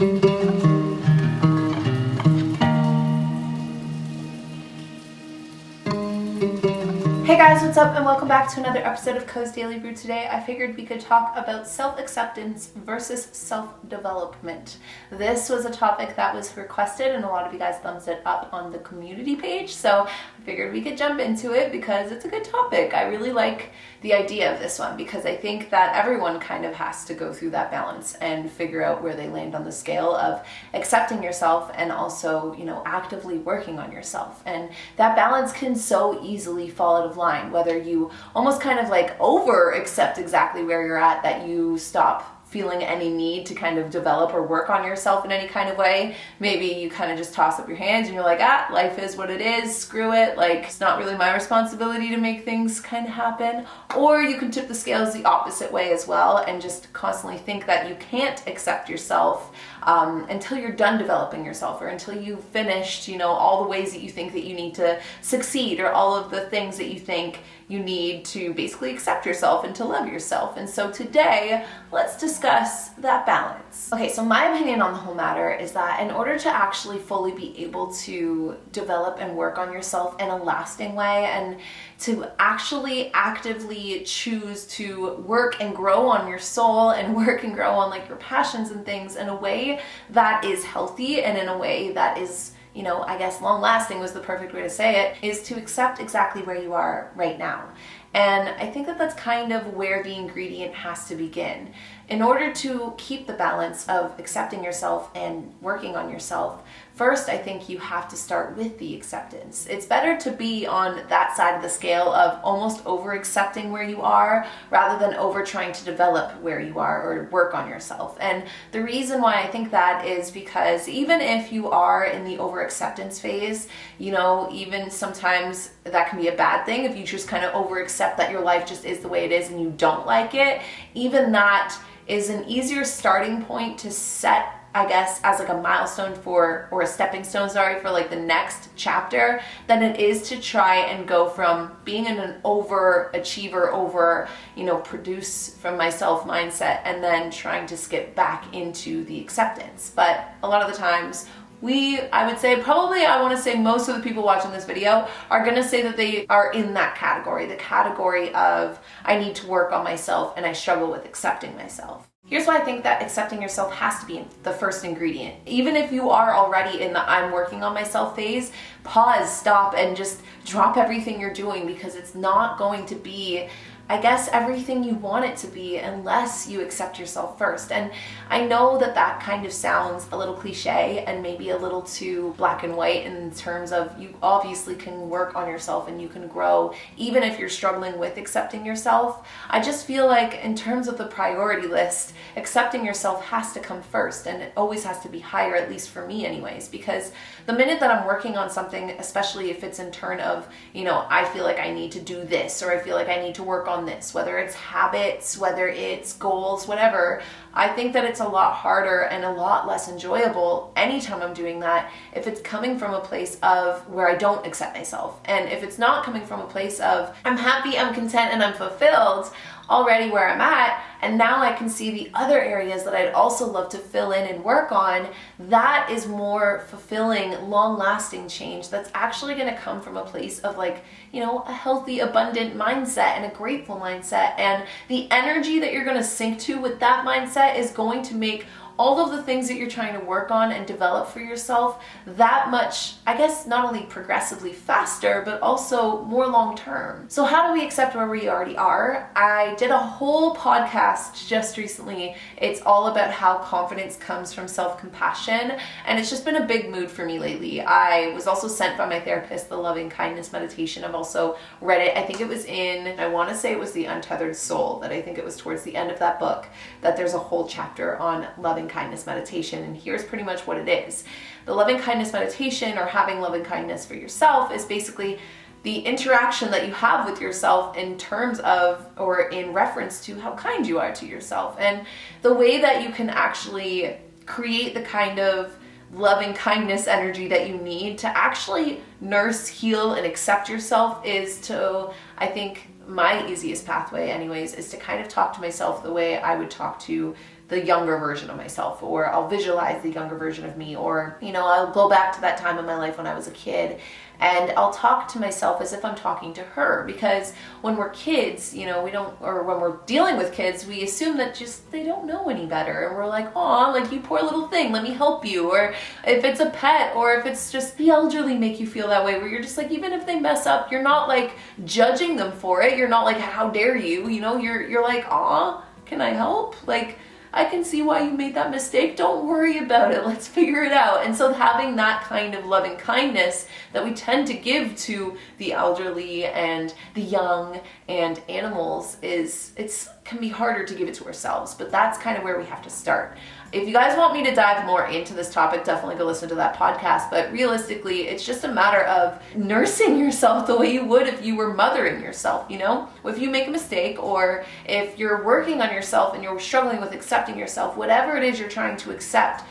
Hey guys, what's up and welcome back to another episode of Koze Daily Brew. Today I figured we could talk about self-acceptance versus self-development. This was a topic that was requested and a lot of you guys thumbs it up on the community page, so I figured we could jump into it because it's a good topic. I really like the idea of this one because I think that everyone kind of has to go through that balance and figure out where they land on the scale of accepting yourself and also, actively working on yourself. And that balance can so easily fall out of line, whether you almost kind of like over accept exactly where you're at, that you stop feeling any need to kind of develop or work on yourself in any kind of way. Maybe you kind of just toss up your hands and you're like, life is what it is, screw it, like it's not really my responsibility to make things kind of happen. Or you can tip the scales the opposite way as well and just constantly think that you can't accept yourself until you're done developing yourself, or until you've finished, all the ways that you think that you need to succeed, or all of the things that you think you need to basically accept yourself and to love yourself. And so today, let's discuss that balance. Okay, so my opinion on the whole matter is that in order to actually fully be able to develop and work on yourself in a lasting way, and to actually actively choose to work and grow on your soul and work and grow on like your passions and things in a way that is healthy and in a way that is, I guess long lasting was the perfect way to say it, is to accept exactly where you are right now. And I think that that's kind of where the ingredient has to begin. In order to keep the balance of accepting yourself and working on yourself, first, I think you have to start with the acceptance. It's better to be on that side of the scale of almost over accepting where you are rather than over trying to develop where you are or work on yourself. And the reason why I think that is because even if you are in the over acceptance phase, even sometimes that can be a bad thing if you just kind of over accept that your life just is the way it is and you don't like it. Even that is an easier starting point to set, I guess, as like a milestone or a stepping stone, for like the next chapter, than it is to try and go from being in an overachiever, produce from myself mindset and then trying to skip back into the acceptance. But a lot of the times, I would say most of the people watching this video are going to say that they are in that category, the category of I need to work on myself and I struggle with accepting myself. Here's why I think that accepting yourself has to be the first ingredient. Even if you are already in the I'm working on myself phase, pause, stop, and just drop everything you're doing, because it's not going to be, I guess, everything you want it to be unless you accept yourself first. And I know that that kind of sounds a little cliche and maybe a little too black and white in terms of you obviously can work on yourself and you can grow even if you're struggling with accepting yourself. I just feel like in terms of the priority list, accepting yourself has to come first, and it always has to be higher, at least for me anyways, because the minute that I'm working on something, especially if it's in turn of, I feel like I need to do this, or I feel like I need to work on this, whether it's habits, whether it's goals, whatever, I think that it's a lot harder and a lot less enjoyable anytime I'm doing that if it's coming from a place of where I don't accept myself. And if it's not coming from a place of I'm happy, I'm content, and I'm fulfilled already where I'm at, and now I can see the other areas that I'd also love to fill in and work on, that is more fulfilling, long-lasting change that's actually going to come from a place of a healthy, abundant mindset and a grateful mindset. And the energy that you're going to sink to with that mindset is going to make all of the things that you're trying to work on and develop for yourself that much, I guess, not only progressively faster, but also more long-term. So how do we accept where we already are? I did a whole podcast just recently. It's all about how confidence comes from self-compassion, and it's just been a big mood for me lately. I was also sent by my therapist the loving kindness meditation. I've also read it. I think it was I want to say it was the Untethered Soul, that I think it was towards the end of that book, that there's a whole chapter on loving kindness meditation, and here's pretty much what it is. The loving kindness meditation, or having loving kindness for yourself, is basically the interaction that you have with yourself in terms of, or in reference to, how kind you are to yourself, and the way that you can actually create the kind of loving kindness energy that you need to actually nurse, heal, and accept yourself is to, I think, my easiest pathway anyways, is to kind of talk to myself the way I would talk to the younger version of myself, or I'll visualize the younger version of me, or, you know, I'll go back to that time in my life when I was a kid and I'll talk to myself as if I'm talking to her. Because when we're kids, you know, or when we're dealing with kids, we assume that just they don't know any better. And we're like, oh, like, you poor little thing, let me help you. Or if it's a pet, or if it's just the elderly make you feel that way, where you're just like, even if they mess up, you're not like judging them for it. You're not like, how dare you? You know, you're like, aw, can I help? Like, I can see why you made that mistake. Don't worry about it. Let's figure it out. And so having that kind of loving kindness that we tend to give to the elderly and the young and animals can be harder to give it to ourselves, but that's kind of where we have to start. If you guys want me to dive more into this topic, definitely go listen to that podcast. But realistically, it's just a matter of nursing yourself the way you would if you were mothering yourself, you know? If you make a mistake, or if you're working on yourself and you're struggling with accepting yourself, whatever it is you're trying to accept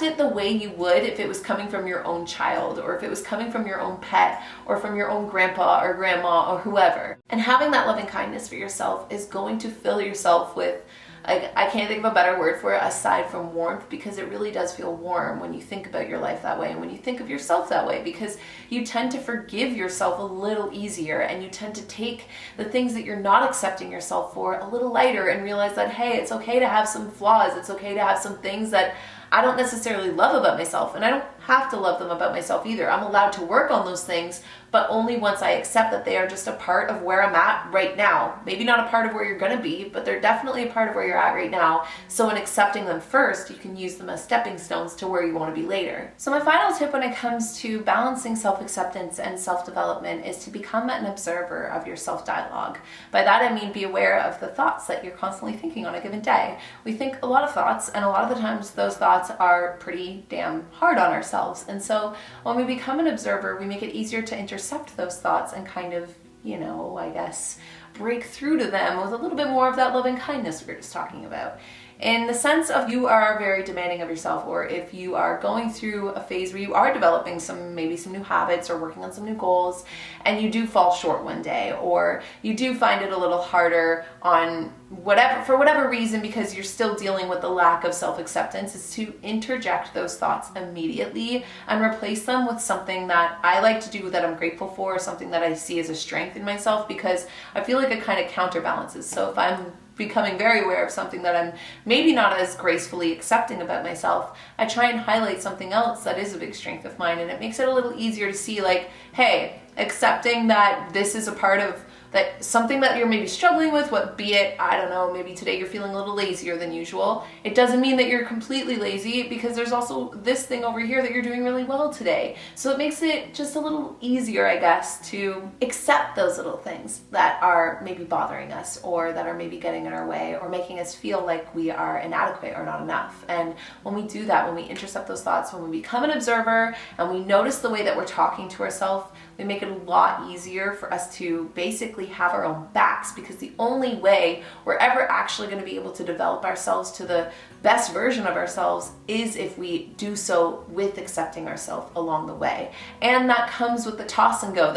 it the way you would if it was coming from your own child, or if it was coming from your own pet, or from your own grandpa or grandma or whoever. And having that loving kindness for yourself is going to fill yourself with, I can't think of a better word for it aside from warmth, because it really does feel warm when you think about your life that way and when you think of yourself that way, because you tend to forgive yourself a little easier, and you tend to take the things that you're not accepting yourself for a little lighter and realize that, hey, it's okay to have some flaws. It's okay to have some things that I don't necessarily love about myself, and I don't have to love them about myself either. I'm allowed to work on those things, but only once I accept that they are just a part of where I'm at right now. Maybe not a part of where you're going to be, but they're definitely a part of where you're at right now. So in accepting them first, you can use them as stepping stones to where you want to be later. So my final tip when it comes to balancing self-acceptance and self-development is to become an observer of your self-dialogue. By that I mean be aware of the thoughts that you're constantly thinking on a given day. We think a lot of thoughts, and a lot of the times those thoughts are pretty damn hard on ourselves. And so when we become an observer, we make it easier to intercept those thoughts and kind of, you know, I guess, break through to them with a little bit more of that loving kindness we were just talking about. In the sense of, you are very demanding of yourself, or if you are going through a phase where you are developing maybe some new habits or working on some new goals, and you do fall short one day, or you do find it a little harder for whatever reason, because you're still dealing with the lack of self-acceptance, is to interject those thoughts immediately and replace them with something that I like to do that I'm grateful for, something that I see as a strength in myself, because I feel like it kind of counterbalances. So if I'm becoming very aware of something that I'm maybe not as gracefully accepting about myself, I try and highlight something else that is a big strength of mine, and it makes it a little easier to see, like, hey, accepting that this is a part of that, something that you're maybe struggling with, be it, I don't know, maybe today you're feeling a little lazier than usual. It doesn't mean that you're completely lazy, because there's also this thing over here that you're doing really well today. So it makes it just a little easier, I guess, to accept those little things that are maybe bothering us, or that are maybe getting in our way, or making us feel like we are inadequate or not enough. And when we do that, when we intercept those thoughts, when we become an observer and we notice the way that we're talking to ourselves, we make it a lot easier for us to basically have our own backs, because the only way we're ever actually going to be able to develop ourselves to the best version of ourselves is if we do so with accepting ourselves along the way. And that comes with the touch and go,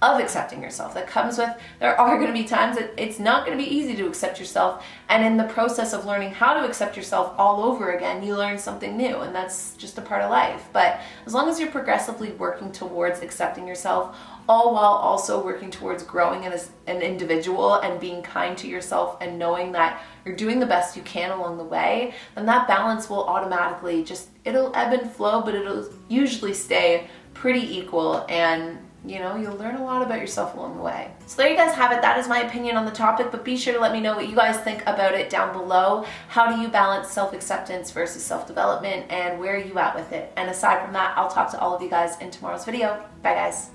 of accepting yourself. That comes with, there are going to be times that it's not going to be easy to accept yourself, and in the process of learning how to accept yourself all over again, you learn something new, and that's just a part of life. But as long as you're progressively working towards accepting yourself, all while also working towards growing as an individual and being kind to yourself and knowing that you're doing the best you can along the way, then that balance will automatically it'll ebb and flow, but it'll usually stay pretty equal, and you know, you'll learn a lot about yourself along the way. So there you guys have it. That is my opinion on the topic, but be sure to let me know what you guys think about it down below. How do you balance self-acceptance versus self-development, and where are you at with it? And aside from that, I'll talk to all of you guys in tomorrow's video. Bye guys.